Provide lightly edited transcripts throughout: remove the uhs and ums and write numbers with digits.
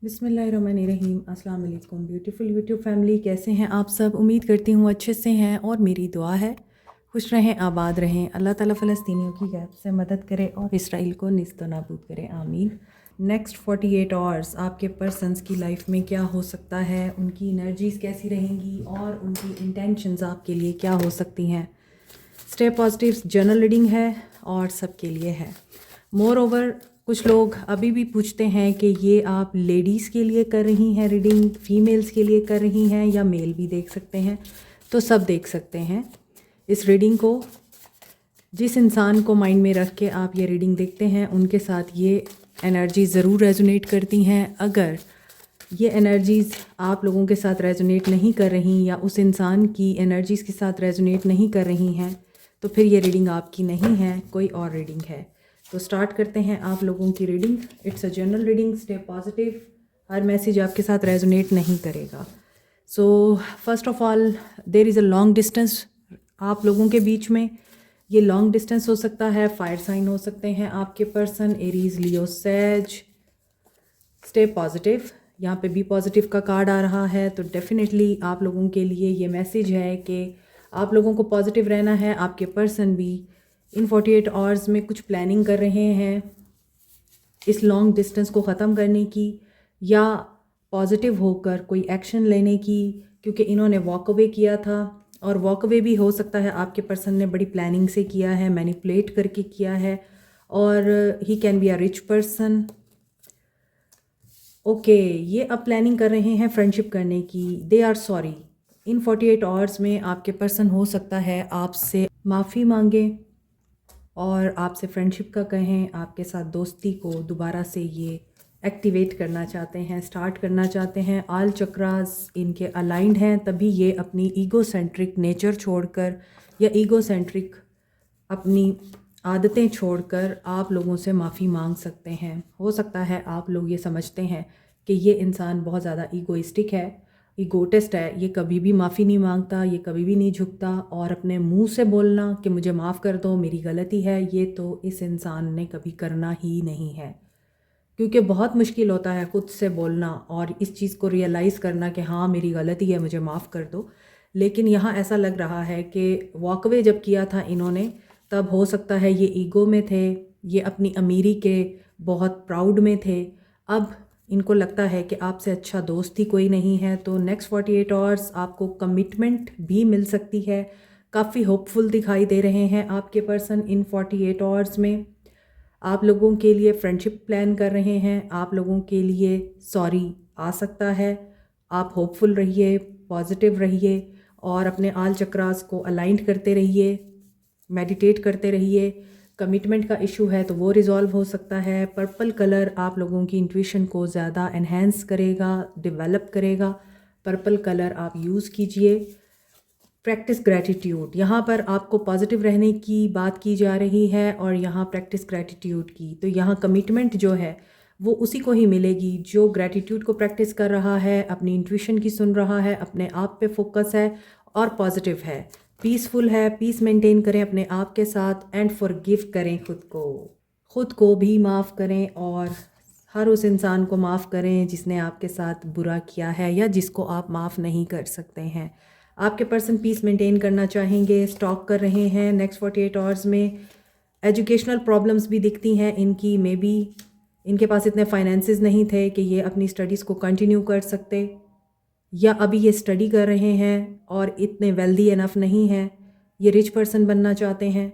बिस्मिल्लाहिर्रहमानिर्रहीम। अस्सलाम वालेकुम ब्यूटीफुल यूट्यूब फैमिली, कैसे हैं आप सब? उम्मीद करती हूँ अच्छे से हैं और मेरी दुआ है खुश रहें, आबाद रहें। अल्लाह ताला फ़लस्तीनियों की गैब से मदद करे और इसराइल को निस्त नाबूद करे, आमीन। नेक्स्ट 48 आवर्स आपके पर्सन्स की लाइफ में क्या हो सकता है, उनकी एनर्जीज़ कैसी रहेंगी और उनकी इंटेंशंस आपके लिए क्या हो सकती हैं। स्टे पॉजिटिव जर्नल रीडिंग है और सबके लिए है। मोर ओवर कुछ लोग अभी भी पूछते हैं कि ये आप लेडीज़ के लिए कर रही हैं रीडिंग, फीमेल्स के लिए कर रही हैं या मेल भी देख सकते हैं। तो सब देख सकते हैं इस रीडिंग को। जिस इंसान को माइंड में रख के आप ये रीडिंग देखते हैं उनके साथ ये एनर्जी ज़रूर रेजोनेट करती हैं। अगर ये एनर्जीज़ आप लोगों के साथ रेजोनेट नहीं कर रही या उस इंसान की एनर्जीज़ के साथ रेजोनेट नहीं कर रही हैं तो फिर ये रीडिंग आपकी नहीं है, कोई और रीडिंग है। तो स्टार्ट करते हैं आप लोगों की reading. It's a general reading, stay positive. हर मैसेज आपके साथ रेजोनेट नहीं करेगा। So first of all, there is a long distance आप लोगों के बीच में। ये लॉन्ग डिस्टेंस हो सकता है, फायर साइन हो सकते हैं आपके पर्सन, एरीज, लियो, सैज। स्टे पॉजिटिव, यहाँ पे बी पॉजिटिव का कार्ड आ रहा है। तो डेफिनेटली आप लोगों के लिए ये मैसेज है कि आप लोगों को पॉजिटिव रहना है। आपके पर्सन भी इन 48 आवर्स में कुछ प्लानिंग कर रहे हैं इस लॉन्ग डिस्टेंस को ख़त्म करने की या पॉजिटिव होकर कोई एक्शन लेने की, क्योंकि इन्होंने वॉक अवे किया था और वॉक अवे भी हो सकता है आपके पर्सन ने बड़ी प्लानिंग से किया है, मैनिपुलेट करके किया है। और he can be a rich person. Okay, ये अब प्लानिंग कर रहे हैं फ्रेंडशिप करने की। They are sorry. इन 48 आवर्स में आपके पर्सन हो सकता है आपसे माफ़ी मांगे और आपसे फ्रेंडशिप का कहें, आपके साथ दोस्ती को दोबारा से ये एक्टिवेट करना चाहते हैं, स्टार्ट करना चाहते हैं। आल चक्रास इनके अलाइंड हैं, तभी ये अपनी ईगो सेंट्रिक नेचर छोड़कर या ईगो सेंट्रिक अपनी आदतें छोड़कर आप लोगों से माफ़ी मांग सकते हैं। हो सकता है आप लोग ये समझते हैं कि ये इंसान बहुत ज़्यादा ईगोइस्टिक है, ईगोटिस्ट है, ये कभी भी माफ़ी नहीं मांगता, ये कभी भी नहीं झुकता। और अपने मुंह से बोलना कि मुझे माफ़ कर दो, मेरी गलती है, ये तो इस इंसान ने कभी करना ही नहीं है। क्योंकि बहुत मुश्किल होता है खुद से बोलना और इस चीज़ को रियलाइज़ करना कि हाँ मेरी गलती है, मुझे माफ़ कर दो। लेकिन यहाँ ऐसा लग रहा है कि वॉकअवे जब किया था इन्होंने, तब हो सकता है ये ईगो में थे, ये अपनी अमीरी के बहुत प्राउड में थे। अब इनको लगता है कि आपसे अच्छा दोस्त ही कोई नहीं है। तो नेक्स्ट 48 आवर्स आपको कमिटमेंट भी मिल सकती है। काफ़ी होपफुल दिखाई दे रहे हैं आपके पर्सन इन 48 आवर्स में। आप लोगों के लिए फ्रेंडशिप प्लान कर रहे हैं, आप लोगों के लिए सॉरी आ सकता है। आप होपफुल रहिए, पॉजिटिव रहिए और अपने आल चक्रास को अलाइंड करते रहिए, मेडिटेट करते रहिए। कमिटमेंट का इशू है तो वो रिज़ॉल्व हो सकता है। पर्पल कलर आप लोगों की इंट्यूशन को ज़्यादा एनहेंस करेगा, डेवलप करेगा। पर्पल कलर आप यूज़ कीजिए। प्रैक्टिस ग्रैटिट्यूड, यहाँ पर आपको पॉजिटिव रहने की बात की जा रही है और यहाँ प्रैक्टिस ग्रैटिट्यूड की। तो यहाँ कमिटमेंट जो है वो उसी को ही मिलेगी जो ग्रैटिट्यूड को प्रैक्टिस कर रहा है, अपनी इंट्यूशन की सुन रहा है, अपने आप पे फोकस है और पॉजिटिव है, पीसफुल है। पीस मेंटेन करें अपने आप के साथ एंड फॉरगिव करें खुद को भी माफ़ करें और हर उस इंसान को माफ़ करें जिसने आपके साथ बुरा किया है या जिसको आप माफ़ नहीं कर सकते हैं। आपके पर्सन पीस मेंटेन करना चाहेंगे, स्टॉक कर रहे हैं नेक्स्ट 48 आवर्स में। एजुकेशनल प्रॉब्लम्स भी दिखती हैं इनकी। मे बी इनके पास इतने फाइनेंसेस नहीं थे कि ये अपनी स्टडीज़ को कंटिन्यू कर सकते, या अभी ये स्टडी कर रहे हैं और इतने वेल्दी इनफ नहीं हैं। ये रिच पर्सन बनना चाहते हैं।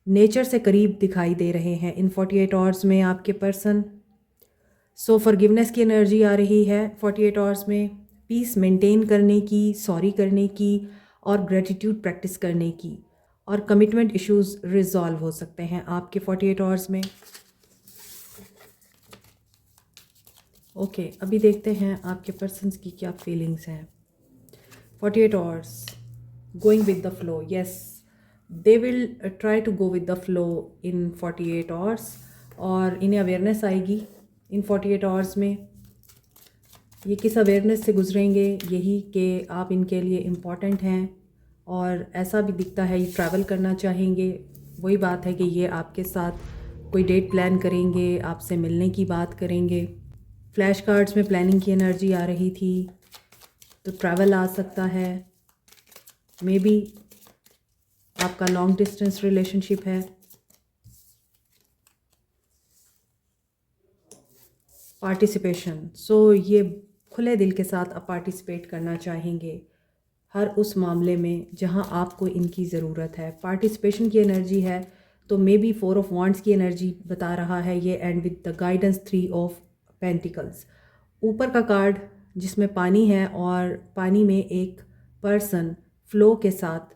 नेचर से करीब दिखाई दे रहे हैं इन 48 आवर्स में आपके पर्सन। सो फॉरगिवनेस की एनर्जी आ रही है 48 आवर्स में, पीस मेंटेन करने की, सॉरी करने की और ग्रेटिट्यूड प्रैक्टिस करने की। और कमिटमेंट इश्यूज रिजॉल्व हो सकते हैं आपके 48 आवर्स में। ओके, अभी देखते हैं आपके पर्सन्स की क्या फीलिंग्स हैं। 48 hours going with the flow. Yes, they will try to go with the flow in 48 hours और इन्हें अवेयरनेस आएगी इन 48 आवर्स में। ये किस अवेयरनेस से गुजरेंगे, यही कि आप इनके लिए इम्पॉर्टेंट हैं और ऐसा भी दिखता है ये ट्रैवल करना चाहेंगे। वही बात है कि ये आपके साथ कोई डेट प्लान करेंगे, आपसे मिलने की बात करेंगे। फ्लैश कार्ड्स में प्लानिंग की एनर्जी आ रही थी, तो ट्रैवल आ सकता है। मे बी आपका लॉन्ग डिस्टेंस रिलेशनशिप है। पार्टिसिपेशन, सो ये खुले दिल के साथ आप पार्टिसिपेट करना चाहेंगे हर उस मामले में जहां आपको इनकी ज़रूरत है। पार्टिसिपेशन की एनर्जी है, तो मे बी 4 ऑफ वांड्स की एनर्जी बता रहा है ये, and with the guidance 3 of pentacles. ऊपर का कार्ड जिसमें पानी है और पानी में एक पर्सन फ्लो के साथ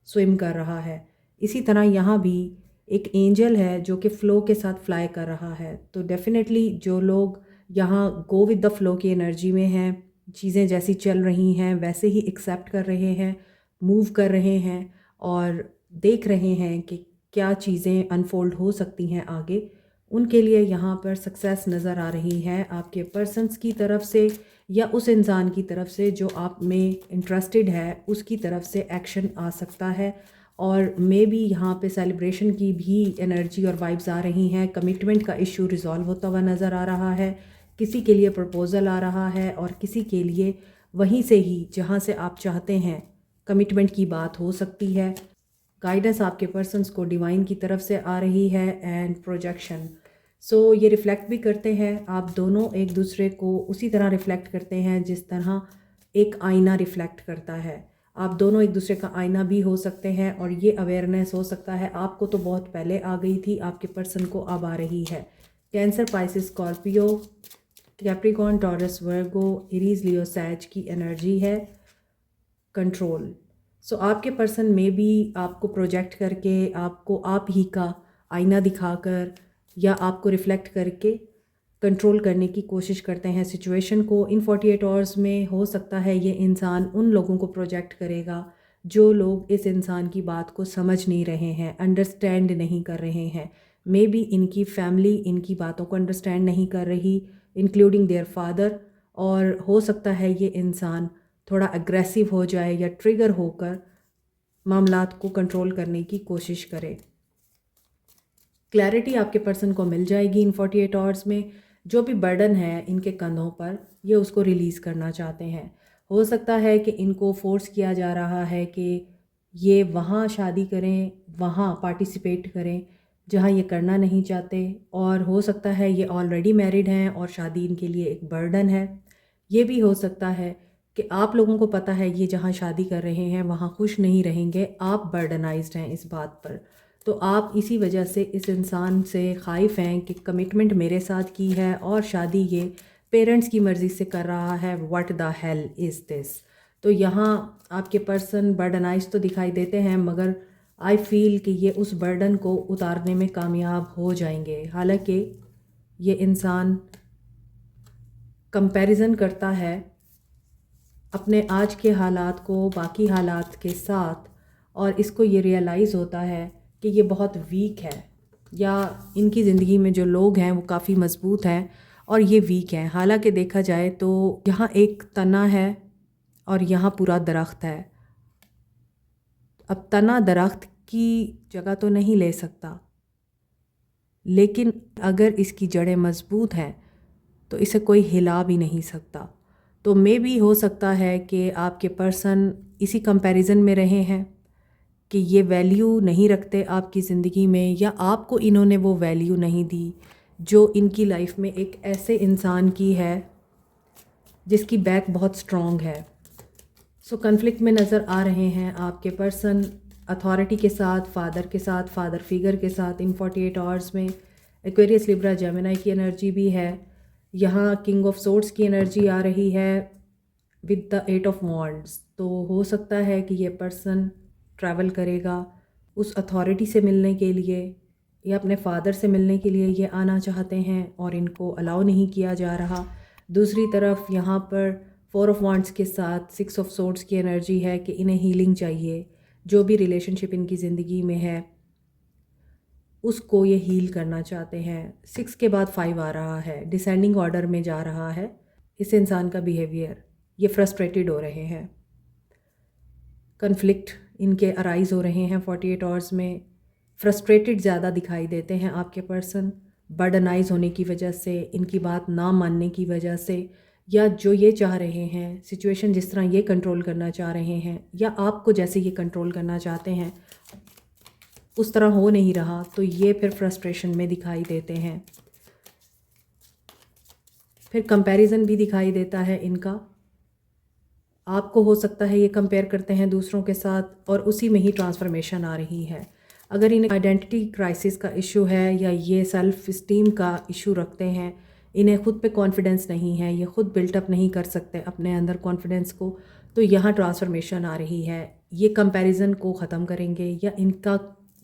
स्विम कर रहा है। इसी तरह यहाँ भी एक एंजल है जो कि फ़्लो के साथ फ्लाई कर रहा है। तो डेफिनेटली जो लोग यहाँ गो विद द फ्लो की एनर्जी में हैं, चीज़ें जैसी चल रही हैं वैसे ही एक्सेप्ट कर रहे हैं, मूव कर रहे हैं और देख रहे हैं कि क्या चीज़ें अनफोल्ड हो सकती हैं आगे, उनके लिए यहाँ पर सक्सेस नज़र आ रही है आपके पर्सन्स की तरफ से या उस इंसान की तरफ से जो आप में इंटरेस्टेड है, उसकी तरफ से एक्शन आ सकता है। और मे बी यहाँ पे सेलिब्रेशन की भी एनर्जी और वाइब्स आ रही हैं। कमिटमेंट का इशू रिजॉल्व होता हुआ नज़र आ रहा है। किसी के लिए प्रपोज़ल आ रहा है और किसी के लिए वहीं से ही जहाँ से आप चाहते हैं कमिटमेंट की बात हो सकती है। गाइडेंस आपके पर्सन्स को डिवाइन की तरफ से आ रही है एंड प्रोजेक्शन। सो ये रिफ़्लेक्ट भी करते हैं, आप दोनों एक दूसरे को उसी तरह रिफ़्लेक्ट करते हैं जिस तरह एक आईना रिफ़्लेक्ट करता है। आप दोनों एक दूसरे का आईना भी हो सकते हैं और ये अवेयरनेस हो सकता है आपको तो बहुत पहले आ गई थी, आपके पर्सन को अब आ रही है। Cancer, Pisces, Scorpio, Capricorn, Taurus, Virgo, Aries, Leo, Sag की एनर्जी है। कंट्रोल, सो आपके पर्सन में भी आपको प्रोजेक्ट करके आपको आप ही का आईना दिखाकर या आपको रिफ़्लेक्ट करके कंट्रोल करने की कोशिश करते हैं सिचुएशन को। इन 48 आवर्स में हो सकता है ये इंसान उन लोगों को प्रोजेक्ट करेगा जो लोग इस इंसान की बात को समझ नहीं रहे हैं, अंडरस्टैंड नहीं कर रहे हैं। मे बी इनकी फैमिली इनकी बातों को अंडरस्टैंड नहीं कर रही, इंक्लूडिंग देयर फादर, और हो सकता है ये इंसान थोड़ा अग्रेसिव हो जाए या ट्रिगर होकर मामलात को कंट्रोल करने की कोशिश करे। क्लैरिटी आपके पर्सन को मिल जाएगी इन 48 आवर्स में। जो भी बर्डन है इनके कंधों पर, ये उसको रिलीज़ करना चाहते हैं। हो सकता है कि इनको फोर्स किया जा रहा है कि ये वहाँ शादी करें, वहाँ पार्टिसिपेट करें जहाँ ये करना नहीं चाहते, और हो सकता है ये ऑलरेडी मैरिड हैं और शादी इनके लिए एक बर्डन है। ये भी हो सकता है कि आप लोगों को पता है ये जहाँ शादी कर रहे हैं वहाँ खुश नहीं रहेंगे, आप बर्डनाइज्ड हैं इस बात पर। तो आप इसी वजह से इस इंसान से ख़ाइफ़ हैं कि कमिटमेंट मेरे साथ की है और शादी ये पेरेंट्स की मर्ज़ी से कर रहा है, what the hell is this. तो यहाँ आपके पर्सन बर्डनाइज तो दिखाई देते हैं, मगर आई फील कि ये उस बर्डन को उतारने में कामयाब हो जाएंगे। हालांकि ये इंसान कंपैरिजन करता है अपने आज के हालात को बाकी हालात के साथ, और इसको ये रियलाइज़ होता है कि ये बहुत वीक है, या इनकी ज़िंदगी में जो लोग हैं वो काफ़ी मज़बूत हैं और ये वीक हैं। हालांकि देखा जाए तो यहाँ एक तना है और यहाँ पूरा दरख्त है। अब तना दरख्त की जगह तो नहीं ले सकता, लेकिन अगर इसकी जड़ें मज़बूत हैं तो इसे कोई हिला भी नहीं सकता। तो मे भी हो सकता है कि आपके पर्सन इसी कंपैरिजन में रहे हैं कि ये वैल्यू नहीं रखते आपकी ज़िंदगी में, या आपको इन्होंने वो वैल्यू नहीं दी जो इनकी लाइफ में एक ऐसे इंसान की है जिसकी बैक बहुत स्ट्रॉन्ग है। सो कन्फ्लिक्ट में नज़र आ रहे हैं आपके पर्सन अथॉरिटी के साथ, फादर के साथ, फादर फिगर के साथ इन 48 आवर्स में। एक्वेरियस, लिब्रा, जेमिनी की एनर्जी भी है। यहाँ किंग ऑफ सोर्ड्स की एनर्जी आ रही है विद द 8 ऑफ वॉन्ड्स। तो हो सकता है कि ये पर्सन ट्रैवल करेगा उस अथॉरिटी से मिलने के लिए या अपने फादर से मिलने के लिए ये आना चाहते हैं और इनको अलाउ नहीं किया जा रहा। दूसरी तरफ यहाँ पर 4 ऑफ वांड्स के साथ 6 ऑफ सोर्ड्स की एनर्जी है कि इन्हें हीलिंग चाहिए। जो भी रिलेशनशिप इनकी ज़िंदगी में है उसको ये हील करना चाहते हैं। 6 के बाद 5 आ रहा है, डिसेंडिंग ऑर्डर में जा रहा है इस इंसान का बिहेवियर। ये फ्रस्ट्रेटेड हो रहे हैं, कन्फ्लिक्ट इनके अराइज़ हो रहे हैं 48 आवर्स में। फ्रस्ट्रेटेड ज़्यादा दिखाई देते हैं आपके पर्सन, बर्डनाइज होने की वजह से, इनकी बात ना मानने की वजह से, या जो ये चाह रहे हैं सिचुएशन जिस तरह ये कंट्रोल करना चाह रहे हैं, या आपको जैसे ये कंट्रोल करना चाहते हैं उस तरह हो नहीं रहा, तो ये फिर फ्रस्ट्रेशन में दिखाई देते हैं। फिर कंपैरिजन भी दिखाई देता है इनका। आपको हो सकता है ये कंपेयर करते हैं दूसरों के साथ और उसी में ही ट्रांसफॉर्मेशन आ रही है। अगर इन्हें आइडेंटिटी क्राइसिस का इशू है या ये सेल्फ इस्टीम का इशू रखते हैं, इन्हें खुद पे कॉन्फिडेंस नहीं है, ये खुद बिल्टअप नहीं कर सकते अपने अंदर कॉन्फिडेंस को, तो यहाँ ट्रांसफॉर्मेशन आ रही है। ये कंपैरिजन को ख़त्म करेंगे या इनका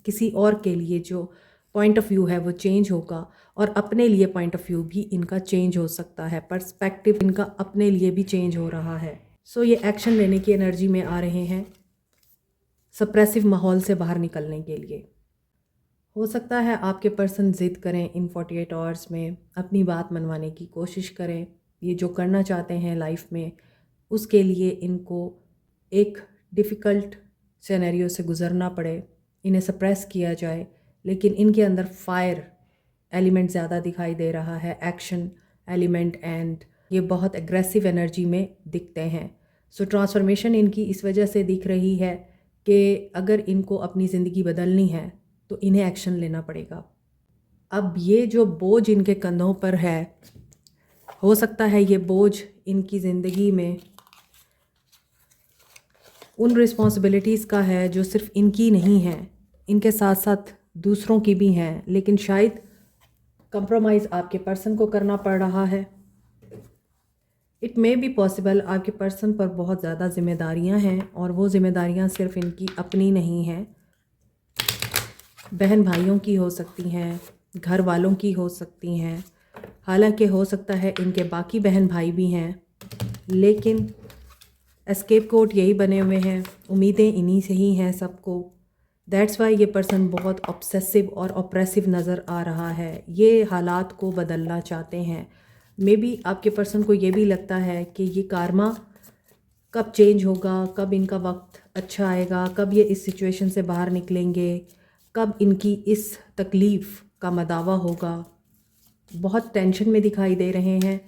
किसी और के लिए जो पॉइंट ऑफ व्यू है वो चेंज होगा, और अपने लिए पॉइंट ऑफ व्यू भी इनका चेंज हो सकता है। पर्सपेक्टिव इनका अपने लिए भी चेंज हो रहा है। सो ये एक्शन लेने की एनर्जी में आ रहे हैं सप्रेसिव माहौल से बाहर निकलने के लिए। हो सकता है आपके पर्सन ज़िद करें इन 48 आवर्स में, अपनी बात मनवाने की कोशिश करें। ये जो करना चाहते हैं लाइफ में उसके लिए इनको एक डिफ़िकल्ट सिनेरियो से गुज़रना पड़े, इन्हें सप्रेस किया जाए, लेकिन इनके अंदर फायर एलिमेंट ज़्यादा दिखाई दे रहा है, एक्शन एलिमेंट, एंड ये बहुत एग्रेसिव एनर्जी में दिखते हैं। सो ट्रांसफॉर्मेशन इनकी इस वजह से दिख रही है कि अगर इनको अपनी ज़िंदगी बदलनी है तो इन्हें एक्शन लेना पड़ेगा। अब ये जो बोझ इनके कंधों पर है, हो सकता है ये बोझ इनकी ज़िंदगी में उन रिस्पॉन्सिबिलिटीज़ का है जो सिर्फ इनकी नहीं है, इनके साथ साथ दूसरों की भी हैं, लेकिन शायद कंप्रोमाइज़ आपके पर्सन को करना पड़ रहा है। इट मे बी पॉसिबल आपके पर्सन पर बहुत ज़्यादा ज़िम्मेदारियां हैं और वो ज़िम्मेदारियां सिर्फ इनकी अपनी नहीं हैं, बहन भाइयों की हो सकती हैं, घर वालों की हो सकती हैं। हालांकि हो सकता है इनके बाकी बहन भाई भी हैं, लेकिन एस्केप कोड यही बने हुए हैं, उम्मीदें इन्हीं से ही हैं सबको। दैट्स वाई ये पर्सन बहुत ऑब्सेसिव और ऑप्रेसिव नज़र आ रहा है। ये हालात को बदलना चाहते हैं। मे बी आपके पर्सन को ये भी लगता है कि ये कारमा कब चेंज होगा, कब इनका वक्त अच्छा आएगा, कब ये इस सिचुएशन से बाहर निकलेंगे, कब इनकी इस तकलीफ़ का मदावा होगा। बहुत टेंशन में दिखाई दे रहे हैं।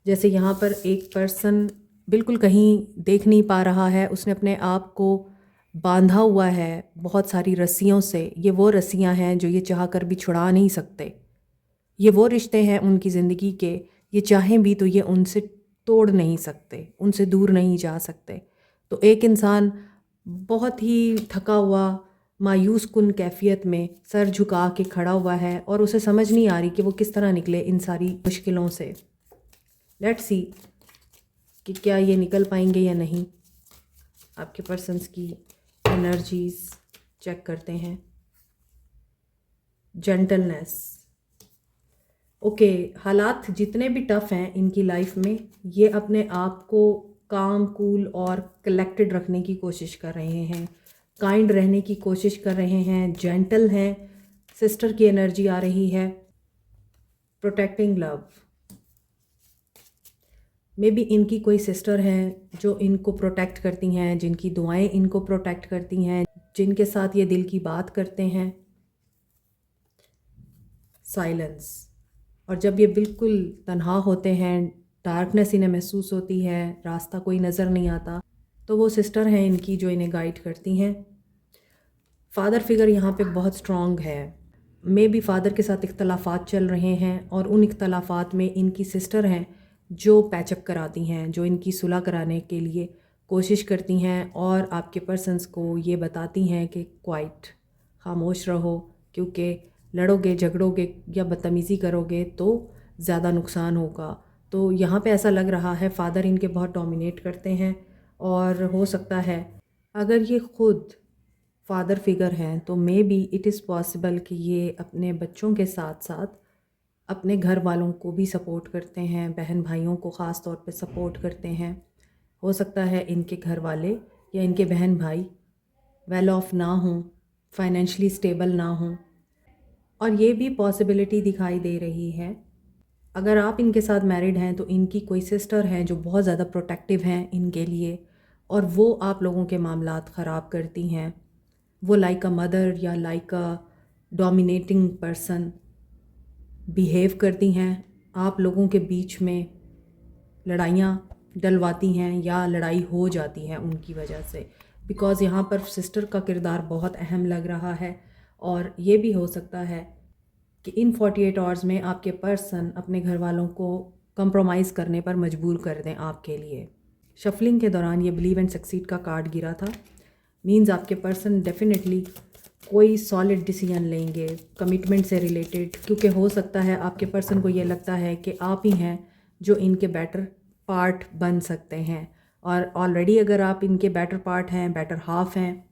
जैसे यहाँ पर एक पर्सन बिल्कुल कहीं देख नहीं पा रहा है, उसने अपने आप को बांधा हुआ है बहुत सारी रस्सियों से। ये वो रस्सियाँ हैं जो ये चाह कर भी छुड़ा नहीं सकते। ये वो रिश्ते हैं उनकी ज़िंदगी के, ये चाहें भी तो ये उनसे तोड़ नहीं सकते, उनसे दूर नहीं जा सकते। तो एक इंसान बहुत ही थका हुआ, मायूस कुन कैफियत में सर झुका के खड़ा हुआ है और उसे समझ नहीं आ रही कि वो किस तरह निकले इन सारी मुश्किलों से। लेट्स सी कि क्या ये निकल पाएंगे या नहीं। आपके पर्सन्स की एनर्जीज चेक करते हैं। जेंटलनेस, ओके, हालात जितने भी टफ़ हैं इनकी लाइफ में, ये अपने आप को काम, कूल और कलेक्टेड रखने की कोशिश कर रहे हैं, काइंड रहने की कोशिश कर रहे हैं, जेंटल हैं। सिस्टर की एनर्जी आ रही है, प्रोटेक्टिंग लव। मे बी इनकी कोई सिस्टर हैं जो इनको प्रोटेक्ट करती हैं, जिनकी दुआएं इनको प्रोटेक्ट करती हैं, जिनके साथ ये दिल की बात करते हैं। साइलेंस, और जब ये बिल्कुल तन्हा होते हैं, डार्कनेस इन्हें महसूस होती है, रास्ता कोई नज़र नहीं आता, तो वो सिस्टर हैं इनकी जो इन्हें गाइड करती हैं। फ़ादर फिगर यहाँ पे बहुत स्ट्रॉन्ग है। मे बी फ़ादर के साथ इख्तलाफात चल रहे हैं और उन इख्तलाफात में इनकी सिस्टर हैं जो पैचअप कराती हैं, जो इनकी सुलह कराने के लिए कोशिश करती हैं और आपके पर्सन्स को ये बताती हैं कि क्वाइट, खामोश रहो, क्योंकि लड़ोगे, झगड़ोगे या बदतमीज़ी करोगे तो ज़्यादा नुकसान होगा। तो यहाँ पे ऐसा लग रहा है फ़ादर इनके बहुत डोमिनेट करते हैं, और हो सकता है अगर ये ख़ुद फ़ादर फिगर हैं तो may be it is possible कि ये अपने बच्चों के साथ साथ अपने घर वालों को भी सपोर्ट करते हैं, बहन भाइयों को ख़ास तौर पे सपोर्ट करते हैं। हो सकता है इनके घर वाले या इनके बहन भाई वेल ऑफ ना हों, फाइनेंशियली स्टेबल ना हों, और ये भी पॉसिबिलिटी दिखाई दे रही है अगर आप इनके साथ मैरिड हैं तो इनकी कोई सिस्टर हैं जो बहुत ज़्यादा प्रोटेक्टिव हैं इनके लिए, और वो आप लोगों के मामलात ख़राब करती हैं। वो लाइक अ मदर या लाइक अ डोमिनेटिंग पर्सन बिहेव करती हैं, आप लोगों के बीच में लड़ाइयाँ डलवाती हैं या लड़ाई हो जाती है उनकी वजह से। बिकॉज़ यहाँ पर सिस्टर का किरदार बहुत अहम लग रहा है। और ये भी हो सकता है कि इन 48 आवर्स में आपके पर्सन अपने घर वालों को कंप्रोमाइज़ करने पर मजबूर कर दें आपके लिए। शफलिंग के दौरान ये बिलीव एंड सक्सीड का कार्ड गिरा था। मीन्स आपके पर्सन डेफिनेटली कोई सॉलिड डिसीजन लेंगे कमिटमेंट से रिलेटेड, क्योंकि हो सकता है आपके पर्सन को ये लगता है कि आप ही हैं जो इनके बेटर पार्ट बन सकते हैं। और ऑलरेडी अगर आप इनके बेटर पार्ट हैं, बेटर हाफ हैं,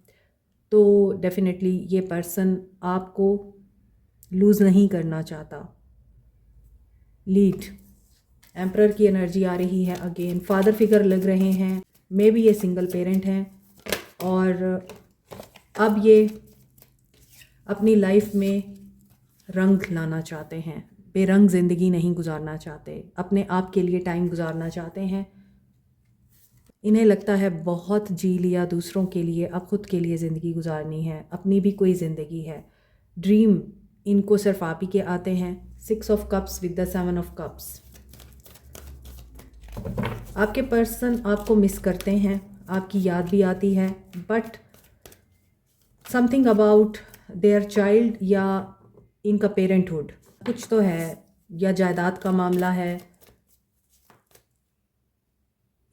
तो डेफिनेटली ये पर्सन आपको लूज़ नहीं करना चाहता। लीड एम्परर की एनर्जी आ रही है। अगेन फादर फिगर लग रहे हैं, मे बी ये सिंगल पेरेंट हैं और अब ये अपनी लाइफ में रंग लाना चाहते हैं, बेरंग ज़िंदगी नहीं गुजारना चाहते, अपने आप के लिए टाइम गुजारना चाहते हैं। इन्हें लगता है बहुत जी लिया दूसरों के लिए, अब खुद के लिए ज़िंदगी गुजारनी है, अपनी भी कोई ज़िंदगी है। ड्रीम इनको सिर्फ आप ही के आते हैं। 6 of cups with the 7 of cups. आपके पर्सन आपको मिस करते हैं, आपकी याद भी आती है, but something about their child या इनका पेरेंटहुड कुछ तो है, या जायदाद का मामला है,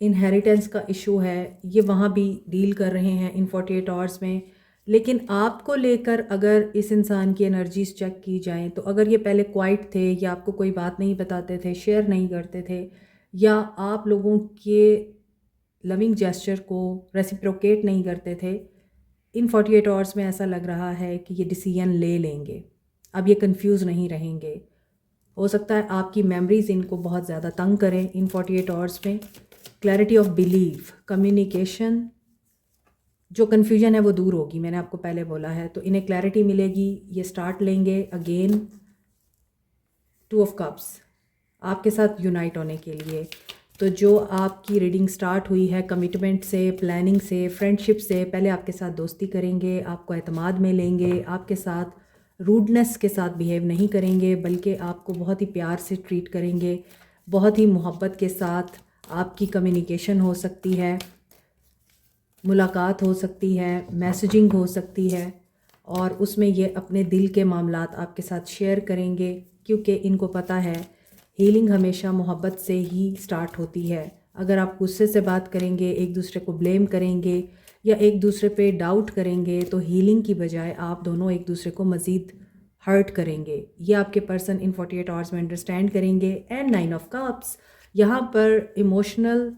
इनहेरिटेंस का इशू है, ये वहाँ भी डील कर रहे हैं इन 48 आवर्स में। लेकिन आपको लेकर अगर इस इंसान की एनर्जीज चेक की जाएं तो अगर ये पहले क्वाइट थे या आपको कोई बात नहीं बताते थे, शेयर नहीं करते थे, या आप लोगों के लविंग जेस्चर को रेसिप्रोकेट नहीं करते थे, इन 48 आवर्स में ऐसा लग रहा है कि ये डिसीजन ले लेंगे। अब ये कंफ्यूज नहीं रहेंगे। हो सकता है आपकी मेमोरीज इनको बहुत ज़्यादा तंग करें इन 48 आवर्स में। क्लैरिटी ऑफ बिलीफ, कम्युनिकेशन, जो कन्फ्यूजन है वो दूर होगी, मैंने आपको पहले बोला है, तो इन्हें क्लैरिटी मिलेगी, ये स्टार्ट लेंगे अगेन 2 ऑफ कप्स आपके साथ यूनाइट होने के लिए। तो जो आपकी रीडिंग स्टार्ट हुई है कमिटमेंट से, प्लानिंग से, फ्रेंडशिप से, पहले आपके साथ दोस्ती करेंगे, आपको एतमाद में लेंगे, आपके साथ रूडनेस के साथ बिहेव नहीं करेंगे, बल्कि आपको बहुत ही प्यार से ट्रीट करेंगे, बहुत ही मोहब्बत के साथ आपकी कम्युनिकेशन हो सकती है, मुलाकात हो सकती है, मैसेजिंग हो सकती है, और उसमें ये अपने दिल के मामलात आपके साथ शेयर करेंगे, क्योंकि इनको पता है हीलिंग हमेशा मोहब्बत से ही स्टार्ट होती है। अगर आप गुस्से से बात करेंगे, एक दूसरे को ब्लेम करेंगे या एक दूसरे पे डाउट करेंगे, तो हीलिंग की बजाय आप दोनों एक दूसरे को मज़ीद हर्ट करेंगे। ये आपके पर्सन इन 48 आवर्स में अंडरस्टैंड करेंगे। एंड 9 ऑफ कप्स, यहाँ पर इमोशनल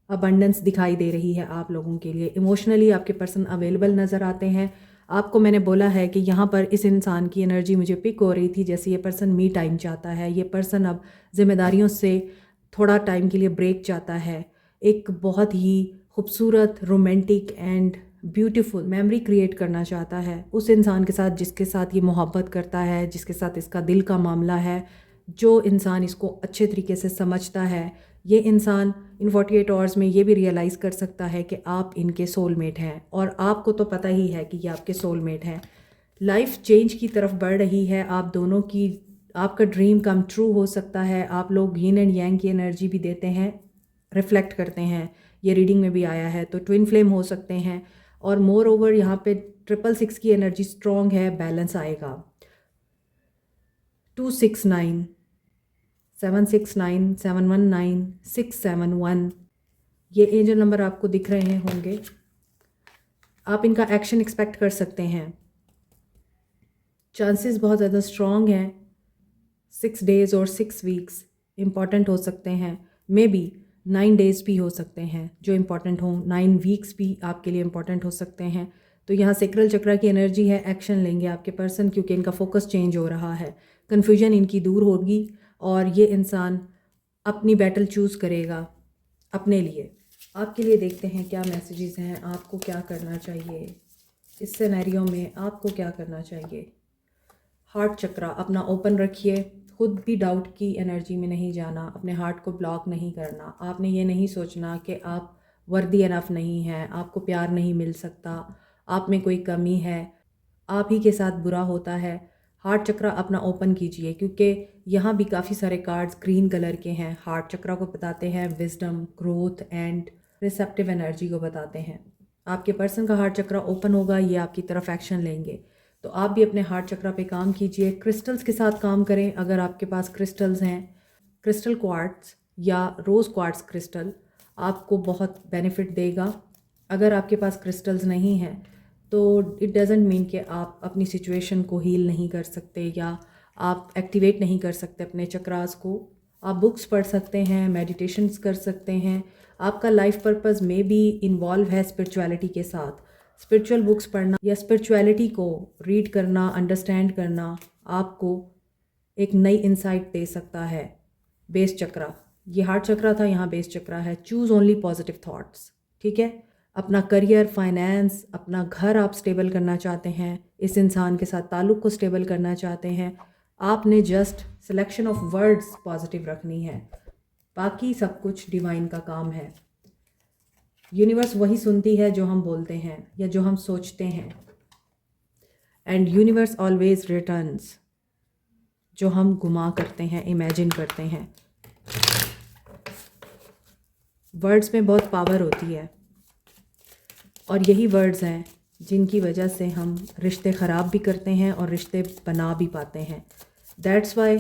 अबंडेंस दिखाई दे रही है आप लोगों के लिए। इमोशनली आपके पर्सन अवेलेबल नज़र आते हैं। आपको मैंने बोला है कि यहाँ पर इस इंसान की एनर्जी मुझे पिक हो रही थी, जैसे ये पर्सन मी टाइम चाहता है, ये पर्सन अब जिम्मेदारियों से थोड़ा टाइम के लिए ब्रेक चाहता है, एक बहुत ही खूबसूरत romantic and beautiful memory create करना चाहता है उस इंसान के साथ जिसके साथ ये मोहब्बत करता है, जिसके साथ इसका दिल का मामला है, जो इंसान इसको अच्छे तरीके से समझता है। ये इंसान इन 48 आवर्स में ये भी रियलाइज़ कर सकता है कि आप इनके सोलमेट हैं, और आपको तो पता ही है कि ये आपके सोलमेट हैं। लाइफ चेंज की तरफ बढ़ रही है आप दोनों की, आपका ड्रीम कम ट्रू हो सकता है। आप लोग यिन एंड यांग की एनर्जी भी देते हैं, रिफ्लेक्ट करते हैं, ये रीडिंग में भी आया है, तो ट्विन फ्लेम हो सकते हैं। और मोर ओवर यहाँ पे 666 की एनर्जी स्ट्रॉन्ग है, बैलेंस आएगा। 269 769 719 671 ये एंजल नंबर आपको दिख रहे होंगे। आप इनका एक्शन एक्सपेक्ट कर सकते हैं। चांसेस बहुत ज़्यादा स्ट्रॉन्ग हैं। 6 डेज़ और 6 वीक्स इम्पॉर्टेंट हो सकते हैं। मे बी 9 डेज़ भी हो सकते हैं जो इम्पॉर्टेंट हों, 9 वीक्स भी आपके लिए इम्पॉर्टेंट हो सकते हैं। तो यहाँ सेक्रल चक्रा की एनर्जी है, एक्शन लेंगे आपके पर्सन, क्योंकि इनका फोकस चेंज हो रहा है। कन्फ्यूजन इनकी दूर होगी और ये इंसान अपनी बैटल चूज़ करेगा अपने लिए। आपके लिए देखते हैं क्या मैसेजेस हैं, आपको क्या करना चाहिए इस सिनेरियो में, आपको क्या करना चाहिए। हार्ट चक्रा अपना ओपन रखिए, खुद भी डाउट की एनर्जी में नहीं जाना, अपने हार्ट को ब्लॉक नहीं करना। आपने ये नहीं सोचना कि आप वर्दी इनफ नहीं हैं, आपको प्यार नहीं मिल सकता, आप में कोई कमी है, आप ही के साथ बुरा होता है। हार्ट चक्रा अपना ओपन कीजिए, क्योंकि यहाँ भी काफ़ी सारे कार्ड्स ग्रीन कलर के हैं। हार्ट चक्रा को बताते हैं wisdom, growth and receptive energy को बताते हैं। आपके पर्सन का हार्ट चक्रा ओपन होगा, ये आपकी तरफ एक्शन लेंगे। तो आप भी अपने हार्ट चक्रा पे काम कीजिए। क्रिस्टल्स के साथ काम करें। अगर आपके पास क्रिस्टल्स हैं, क्रिस्टल क्वार्ट्स या रोज़ क्वार्ट्स क्रिस्टल आपको बहुत बेनिफिट देगा। अगर आपके पास क्रिस्टल्स नहीं हैं तो इट डजेंट मीन कि आप अपनी सिचुएशन को हील नहीं कर सकते या आप एक्टिवेट नहीं कर सकते अपने चक्रास को। आप बुक्स पढ़ सकते हैं, मेडिटेशंस कर सकते हैं। आपका लाइफ पर्पस में भी इन्वॉल्व है स्पिरिचुअलिटी के साथ। स्पिरिचुअल बुक्स पढ़ना या स्पिरिचुअलिटी को रीड करना, अंडरस्टैंड करना आपको एक नई इंसाइट दे सकता है। बेस चक्रा, ये हार्ट चक्रा था, यहाँ बेस चक्रा है। चूज़ ओनली पॉजिटिव थॉट्स, ठीक है। अपना करियर, फाइनेंस, अपना घर आप स्टेबल करना चाहते हैं, इस इंसान के साथ ताल्लुक़ को स्टेबल करना चाहते हैं, आपने just selection of words positive रखनी है। बाकी सब कुछ डिवाइन का काम है। यूनिवर्स वही सुनती है जो हम बोलते हैं या जो हम सोचते हैं। एंड यूनिवर्स ऑलवेज रिटर्न्स जो हम गुमा करते हैं, इमेजिन करते हैं। वर्ड्स में बहुत पावर होती है और यही वर्ड्स हैं जिनकी वजह से हम रिश्ते ख़राब भी करते हैं और रिश्ते बना भी पाते हैं। दैट्स वाई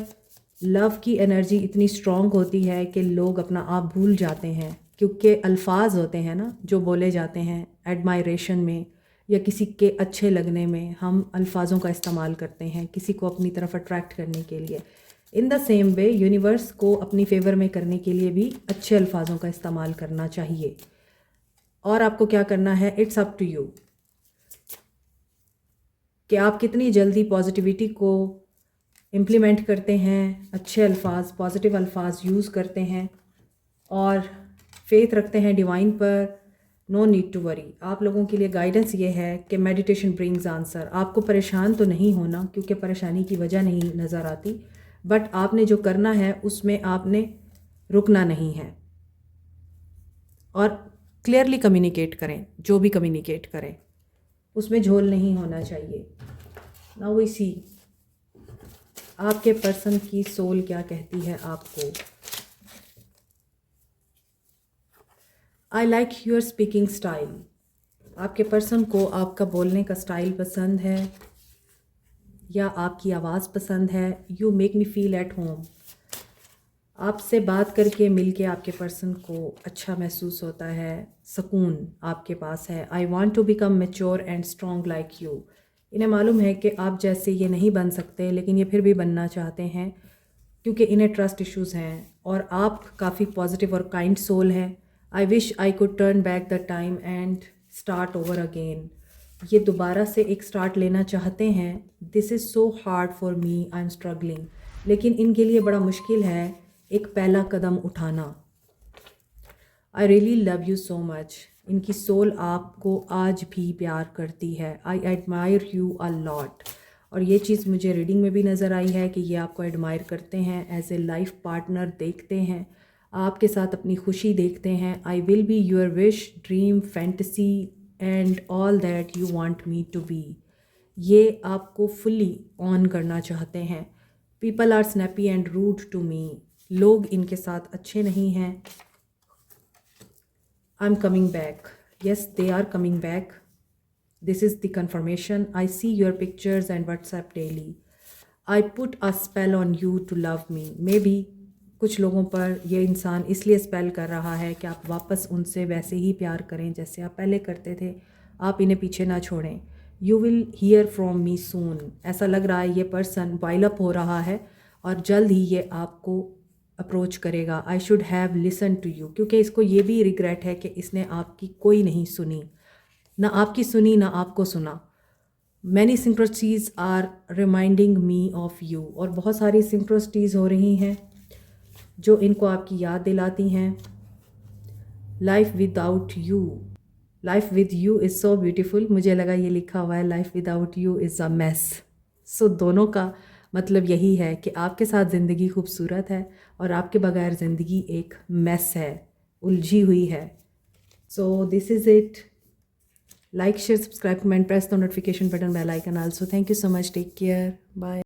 लव की एनर्जी इतनी स्ट्रॉन्ग होती है कि लोग अपना आप भूल जाते हैं, क्योंकि अल्फाज होते हैं ना जो बोले जाते हैं एडमायरेशन में या किसी के अच्छे लगने में, हम अल्फाजों का इस्तेमाल करते हैं किसी को अपनी तरफ अट्रैक्ट करने के लिए। In the same way universe को अपनी फेवर में करने के लिए भी अच्छे अल्फाजों का इस्तेमाल करना चाहिए। और आपको क्या करना है, इट्स अप टू यू कि आप कितनी जल्दी पॉजिटिविटी को इम्प्लीमेंट करते हैं, अच्छे अल्फाज, पॉजिटिव अल्फाज यूज़ करते हैं और फेथ रखते हैं डिवाइन पर। No need to worry. आप लोगों के लिए गाइडेंस ये है कि मेडिटेशन ब्रिंग्स आंसर। आपको परेशान तो नहीं होना, क्योंकि परेशानी की वजह नहीं नज़र आती, बट आपने जो करना है उसमें आपने रुकना नहीं है और क्लियरली कम्युनिकेट करें। जो भी कम्युनिकेट करें उसमें झोल नहीं होना चाहिए। नाउ वी सी आपके पर्सन की सोल क्या कहती है आपको। I like your speaking style. आपके पर्सन को आपका बोलने का स्टाइल पसंद है या आपकी आवाज़ पसंद है। You make me feel at home. आपसे बात करके, मिल के आपके पर्सन को अच्छा महसूस होता है, सुकून आपके पास है। I want to become mature and strong like you. इन्हें मालूम है कि आप जैसे ये नहीं बन सकते, लेकिन ये फिर भी बनना चाहते हैं क्योंकि इन्हें ट्रस्ट इश्यूज़ हैं और आप काफ़ी पॉजिटिव और काइंड सोल हैं। I wish I could turn back the time and start over again. ये दोबारा से एक स्टार्ट लेना चाहते हैं। This is so hard for me, I am struggling. लेकिन इनके लिए बड़ा मुश्किल है एक पहला कदम उठाना। I really love you so much. इनकी सोल आपको आज भी प्यार करती है। I admire you a lot. और ये चीज़ मुझे रीडिंग में भी नज़र आई है कि ये आपको एडमायर करते हैं, एज ए लाइफ पार्टनर देखते हैं, आपके साथ अपनी खुशी देखते हैं। I will be your wish, dream, fantasy and all that you want me to be. ये आपको फुली ऑन करना चाहते हैं। People are snappy and rude to me. लोग इनके साथ अच्छे नहीं हैं। I am coming back. Yes, they are coming back. This is the confirmation. I see your pictures and WhatsApp daily. I put a spell on you to love me. Maybe कुछ लोगों पर ये इंसान इसलिए स्पेल कर रहा है कि आप वापस उनसे वैसे ही प्यार करें जैसे आप पहले करते थे। आप इन्हें पीछे ना छोड़ें। You will hear from me soon. ऐसा लग रहा है ये पर्सन वाइल अप हो रहा है और जल्द ही ये आपको अप्रोच करेगा। I should have listen to you, क्योंकि इसको ये भी रिग्रेट है कि इसने आपकी कोई नहीं सुनी, ना आपकी सुनी ना आपको सुना। Many synchronicities are reminding me of you. और बहुत सारी सिंक्रोसिटीज़ हो रही हैं जो इनको आपकी याद दिलाती हैं। Life without you, life with you is so beautiful. मुझे लगा ये लिखा हुआ है life without you is a mess. So दोनों का मतलब यही है कि आपके साथ ज़िंदगी खूबसूरत है और आपके बगैर ज़िंदगी एक मेस है, उलझी हुई है। So this is it. Like, share, subscribe, comment, press the notification button, bell icon also. Thank you so much. Take care. Bye.